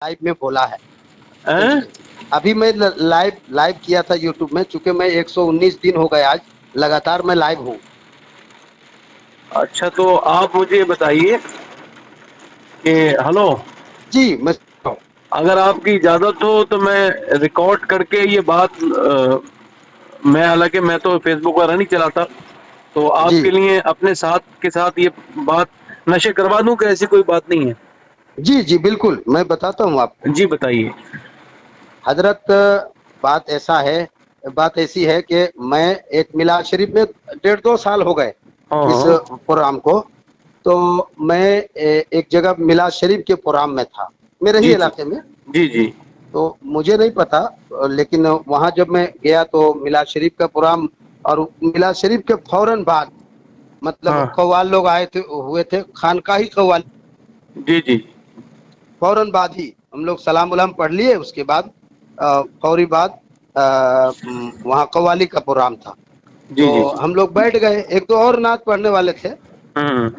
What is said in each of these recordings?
Live में बोला है। हैं? अभी मैं लाइव किया था यूट्यूब में, चूंकि मैं 119 दिन हो गए आज लगातार मैं लाइव हूँ। अच्छा, तो आप मुझे बताइए कि हेलो, जी मैं अगर आपकी इजाजत हो तो मैं रिकॉर्ड करके ये बात मैं, हालांकि मैं तो फेसबुक वगैरह नहीं चलाता, तो जी आपके लिए अपने साथ के साथ ये बात नशे करवा दूं कि ऐसी कोई बात नहीं है? जी जी बिल्कुल मैं बताता हूँ आपको। जी बताइए। हजरत, बात ऐसा है, बात ऐसी है कि मैं एक मिलाद शरीफ में 1.5-2 साल हो गए हाँ इस हाँ। प्रोग्राम को। तो मैं एक जगह मिलाद शरीफ के प्रोग्राम में था मेरे ही जी जी इलाके में। जी जी। तो मुझे नहीं पता, लेकिन वहां जब मैं गया तो मिलाद शरीफ का प्रोग्राम, और मिलाद शरीफ के फौरन बाद मतलब हाँ। कव्वाल लोग आए थे, हुए थे खानकाही कव्वाल। जी जी फौरन बाद ही हम लोग सलाम उलाम पढ़ लिए, उसके बाद फौरी बाद वहाँ कव्वाली का प्रोग्राम था। जी तो जी। हम लोग बैठ गए, एक दो और नात पढ़ने वाले थे, हम्म।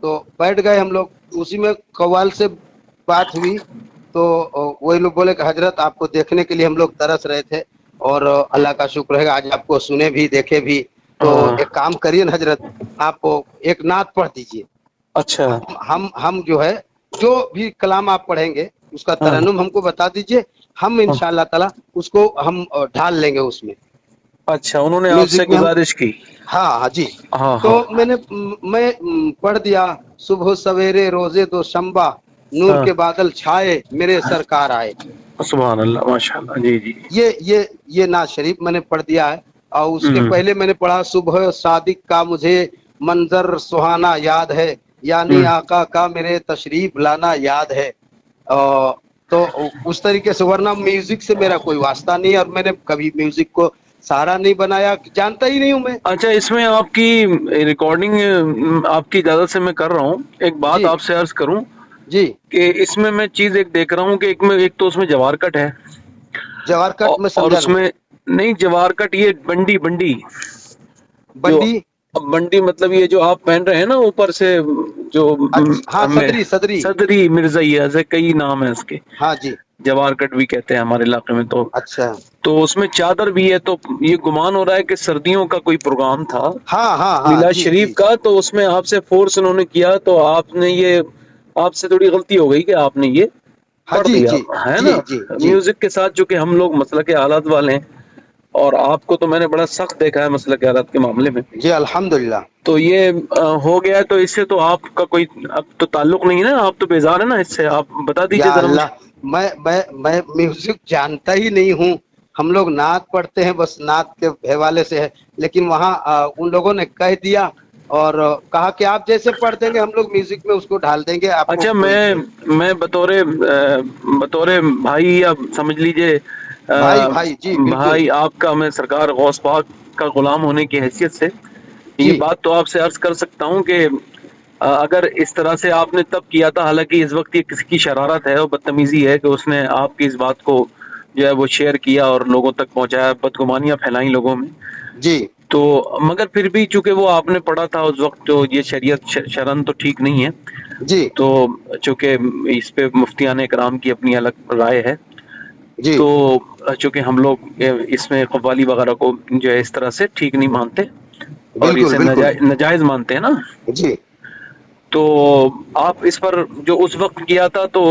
तो बैठ गए हम लोग। उसी में कव्वाल से बात हुई, तो वही लोग बोले कि हजरत आपको देखने के लिए हम लोग तरस रहे थे, और अल्लाह का शुक्र है आज आपको सुने भी देखे भी। तो एक काम करिए ना हजरत, आप एक नात पढ़ दीजिए। अच्छा। हम जो है, जो भी कलाम आप पढ़ेंगे उसका हाँ तरन्नुम हमको बता दीजिए, हम हाँ। इंशाअल्लाह ताला उसको हम ढाल लेंगे उसमें, अच्छा, उन्होंने आपसे म्यूजिक में हम। गुजारिश की? हाँ हाँ जी। हाँ तो हाँ मैं पढ़ दिया। सुबह सवेरे रोजे दो शंबा, नूर हाँ। के बादल छाए मेरे सरकार आए। सुभान अल्लाह, माशाल्लाह। जी जी। ये नाज शरीफ मैंने पढ़ दिया है। और उसके हम्म पहले मैंने पढ़ा, सुबह सादिक का मुझे मंजर सुहाना याद है, यानी हम्म। आका का मेरे तशरीफ लाना याद है। तो उस तरीके से, वरना म्यूजिक से मेरा कोई वास्ता नहीं है, और मैंने कभी म्यूजिक को सहारा नहीं बनाया, जानता ही नहीं हूं मैं। अच्छा, इसमें आपकी रिकॉर्डिंग आपकी इजाजत से मैं कर रहा हूँ, एक बात जी आपसे अर्ज करूं जी। कि इसमें मैं चीज एक देख रहा हूँ कि एक तो उसमें जवार कट है, जवार कट में और समझा नहीं। उसमें नहीं जवार कट, ये बंडी बंडी जो, बंडी। अब बंडी मतलब ये जो आप पहन रहे हैं ना ऊपर से, जो अच्छा हाँ, हमें सदरी सदरी। सदरी मिर्जैया, ऐसे कई नाम है इसके, हाँ जी। जवार कट भी कहते हैं हमारे इलाके में। अच्छा। तो उसमें चादर भी है, तो ये गुमान हो रहा है कि सर्दियों का कोई प्रोग्राम था हाँ हाँ हाँ मिलाद जी शरीफ जी का, तो उसमें आपसे फोर्स उन्होंने किया, तो आपने ये, आपसे थोड़ी गलती हो गई कि आपने ये हाँ पढ़ जी दिया, जी है जी ना? जी जी म्यूजिक के साथ चूंकि हम लोग मसला के आलात वाले हैं, और आपको तो मैंने बड़ा सख्त देखा है मसला के आलात के मामले में, जी अल्हम्दुलिल्लाह। तो ये हो गया। तो इससे तो आपका कोई अब तो ताल्लुक नहीं है ना, आप तो बेजार है ना इससे, आप बता या दीजिए जरा मुझे। अल्लाह, मैं म्यूजिक जानता ही नहीं हूँ। हम लोग नात पढ़ते हैं, बस नात के हवाले से है। लेकिन वहाँ उन लोगों ने कह दिया, और कहा कि आप जैसे पढ़ देंगे हम लोग म्यूजिक में उसको ढाल देंगे, आपको अच्छा, कोई मैं बतौरे बतौरे भाई, या समझ लीजिए भाई भाई जी बिल्कुल। भाई आपका, मैं सरकार गौस पाक का गुलाम होने की हैसियत से ये जी बात तो आपसे अर्ज कर सकता हूँ कि अगर इस तरह से आपने तब किया था, हालांकि इस वक्त ये किसी की शरारत है और बदतमीजी है कि उसने आपकी इस बात को जो है वो शेयर किया और लोगों तक पहुंचाया, बदगुमानियां फैलाई लोगों में, जी तो मगर फिर भी चूंकि वो आपने पढ़ा था उस वक्त, तो ये शरीयत शरन तो ठीक नहीं है, जी तो चूंकि इस पे मुफ्तियान इकराम की अपनी अलग राय है, जी तो चूंकि हम लोग इसमें कव्वाली वगैरह को जो है इस तरह से ठीक नहीं मानते, और बिल्कुल इसे बिल्कुल। नजायज मानते हैं ना, जी तो आप इस पर जो उस वक्त किया था, तो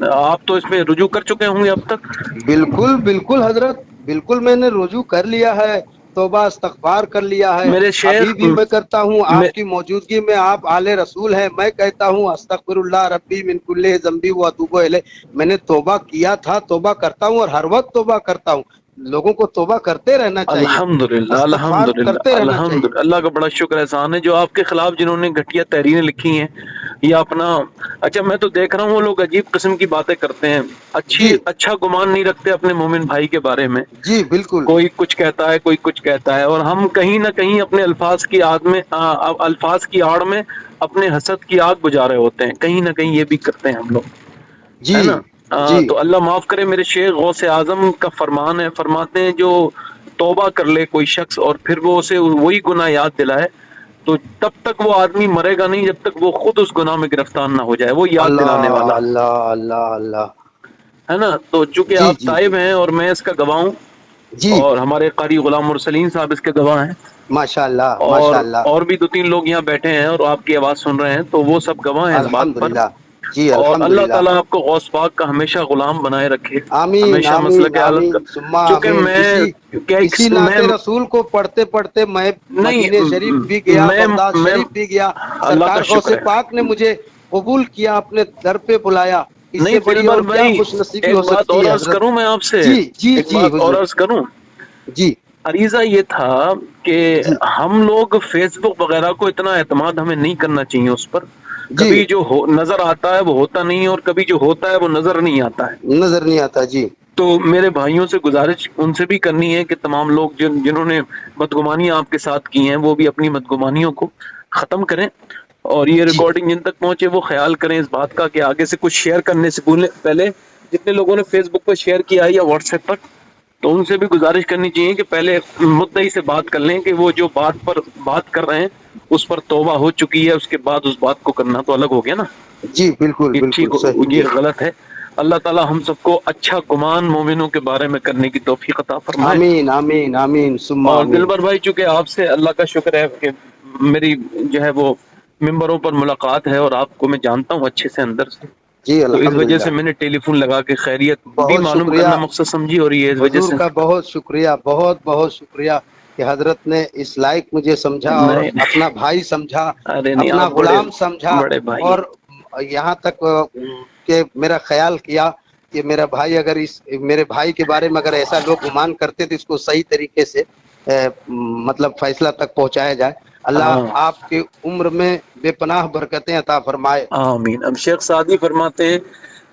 आप तो इसमें रुजू कर चुके होंगे अब तक? बिल्कुल बिल्कुल हजरत, बिल्कुल मैंने रुजू कर लिया है, तौबा इस्तगफार कर लिया है। मेरे अभी शेख भी मैं करता हूँ मे, आपकी मौजूदगी में। आप आले रसूल हैं, मैं कहता हूँ अस्तगफिरुल्लाह रब्बी मिन कुल्ली ज़ंबी व अतूबु इलैह। मैंने तौबा किया था, तौबा करता हूँ, और हर वक्त तौबा करता हूँ। लोगों को तौबा करते रहना चाहिए, अल्हम्दुलिल्लाह इस्तगफार करते अल्हम्दुलिल्लाह रहना चाहिए। अल्हम्दुलिल्लाह, अल्लाह का बड़ा शुक्र एहसान है जो आपके खिलाफ जिन्होंने घटिया तहरीरें लिखी हैं या अपना, अच्छा मैं तो देख रहा हूँ वो लोग अजीब किस्म की बातें करते हैं, जी अच्छा गुमान नहीं रखते अपने मोमिन भाई के बारे में, जी बिल्कुल। कोई कुछ कहता है कोई कुछ कहता है, और हम कहीं ना कहीं अपने अल्फाज की आड़ में अल्फाज की आड़ में अपने हसद की आग बुझा रहे होते हैं, कहीं ना कहीं ये भी करते हैं हम लोग, जी है ना? जी तो अल्लाह माफ करे, मेरे शेख गौसे आजम का फरमान है, फरमाते हैं जो तौबा कर ले कोई शख्स और फिर वो उसे वही गुनाह याद दिलाए, तो तब तक वो आदमी मरेगा नहीं जब तक वो खुद उस गुनाह में गिरफ्तार ना हो जाए, वो याद अल्लाह दिलाने वाला। अल्लाह अल्लाह अल्लाह। ہے نا. تو چونکہ جی آپ جی تائب ہیں اور میں اس کا گواہ ہوں، جی اور ہمارے قاری غلام مرسلین صاحب اس کے گواہ ہیں، ماشاء اللہ اور ماشاء اللہ اور بھی 2-3 لوگ یہاں بیٹھے ہیں اور آپ کی آواز سن رہے ہیں، تو وہ سب گواہ ہیں اس بات الحمد پر. للہ جی اور الحمد اللہ للہ تعالیٰ آپ کو غوث پاک کا ہمیشہ غلام بنائے رکھے، آمین ہمیشہ آمین مسلک اعلیٰ کا. آمین ثم چونکہ آمین اسی میں نعت رسول کو پڑھتے پڑھتے میں مدینے شریف نہیں، بھی گیا، بغداد میں شریف بھی گیا. اللہ کا سرکار غوث شکر ہے. پاک نے مجھے قبول کیا، اپنے در پہ بلایا. اس نہیں سے بڑی دلبر اور کیا بھائی، خوش نصیبی ایک ہو بات اور سکتی ہے عرض حضرت. کروں میں آپ سے، جی جی ایک جی بات اور حضور عرض کروں. جی عریضہ یہ تھا کہ جی ہم لوگ فیس بک وغیرہ کو اتنا اعتماد ہمیں نہیں کرنا چاہیے اس پر. جی کبھی جو نظر آتا ہے وہ ہوتا نہیں ہے، اور کبھی جو ہوتا ہے وہ نظر نہیں آتا ہے. نظر نہیں آتا. جی تو میرے بھائیوں سے گزارش ان سے بھی کرنی ہے کہ تمام لوگ جنہوں نے بدگمانیاں آپ کے ساتھ کی ہیں، وہ بھی اپنی بدگمانیوں کو ختم کریں، اور یہ جی ریکارڈنگ جن تک پہنچے وہ خیال کریں اس بات کا کہ آگے سے کچھ شیئر کرنے سے پہلے جتنے لوگوں نے فیس بک پہ شیئر کیا ہے یا واٹس ایپ پر، تو ان سے بھی گزارش کرنی چاہیے کہ پہلے مدعی سے بات کر لیں کہ وہ جو بات پر بات کر رہے ہیں اس پر توبہ ہو چکی ہے، اس کے بعد اس بات کو کرنا تو الگ ہو گیا نا. جی بالکل یہ بالکل ٹھیک، صحیح. یہ جی غلط ہے. اللہ تعالی ہم سب کو اچھا گمان مومنوں کے بارے میں کرنے کی توفیق عطا فرمائے. آمین آمین آمین ثم اور آمین. دلبر بھائی، چونکہ آپ سے اللہ کا شکر ہے کہ میری جو ہے وہ ممبروں پر ملاقات ہے، اور آپ کو میں جانتا ہوں اچھے سے اندر سے، جی تو اس وجہ الحمدللہ سے میں نے ٹیلی فون لگا کے خیریت بھی بہت معلوم شکریہ کرنا مقصد سمجھی، اور یہ اس وجہ حضور سے. کا، بہت شکریہ، بہت بہت شکریہ کہ حضرت نے اس لائق مجھے سمجھا اور نہیں، اپنا بھائی سمجھا، ارے نہیں، اپنا آپ بڑے غلام سمجھا، بڑے بھائی اور ہیں. یہاں تک کہ میرا خیال کیا کہ میرا بھائی اگر میرے بھائی کے بارے میں اگر ایسا لوگ گمان کرتے تو اس کو صحیح طریقے سے مطلب فیصلہ تک پہنچایا جائے. اللہ ہاں آپ کی عمر میں بے پناہ برکتیں عطا فرمائے. آمین. اب شیخ سعدی فرماتے ہیں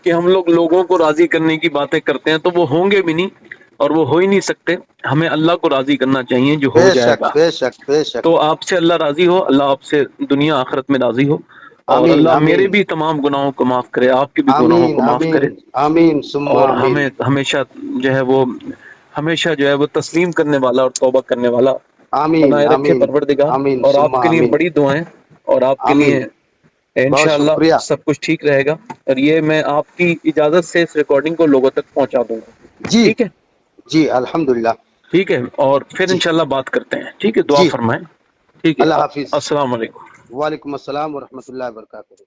کہ ہم لوگ لوگوں کو راضی کرنے کی باتیں کرتے ہیں تو وہ ہوں گے بھی نہیں، اور وہ ہو ہی نہیں سکتے. ہمیں اللہ کو راضی کرنا چاہیے جو ہو بے جائے شک گا. بے شک بے شک. تو آپ سے اللہ راضی ہو، اللہ آپ سے دنیا آخرت میں راضی ہو، اور آمین اللہ میرے آمین بھی تمام گناہوں کو معاف کرے، آپ کے بھی گناہوں آمین کو معاف کرے، آمین آمین ثم اور آمین. ہمیں ہمیشہ جو ہے وہ ہمیشہ جو ہے وہ تسلیم کرنے والا اور توبہ کرنے والا آمین بنائے رکھے آمین پروردگار. آمین اور ثم آپ کے لیے آمین. بڑی دعائیں، اور آپ کے آمین. لیے بہت انشاءاللہ شکریہ. سب کچھ ٹھیک رہے گا. اور یہ میں آپ کی اجازت سے اس ریکارڈنگ کو لوگوں تک پہنچا دوں گا. جی ٹھیک ہے، جی الحمدللہ. ٹھیک ہے، اور پھر جی انشاءاللہ بات کرتے ہیں. ٹھیک ہے، دعا جی فرمائیں. ٹھیک ہے، اللہ حافظ. السلام علیکم. وعلیکم السلام ورحمۃ اللہ وبرکاتہ.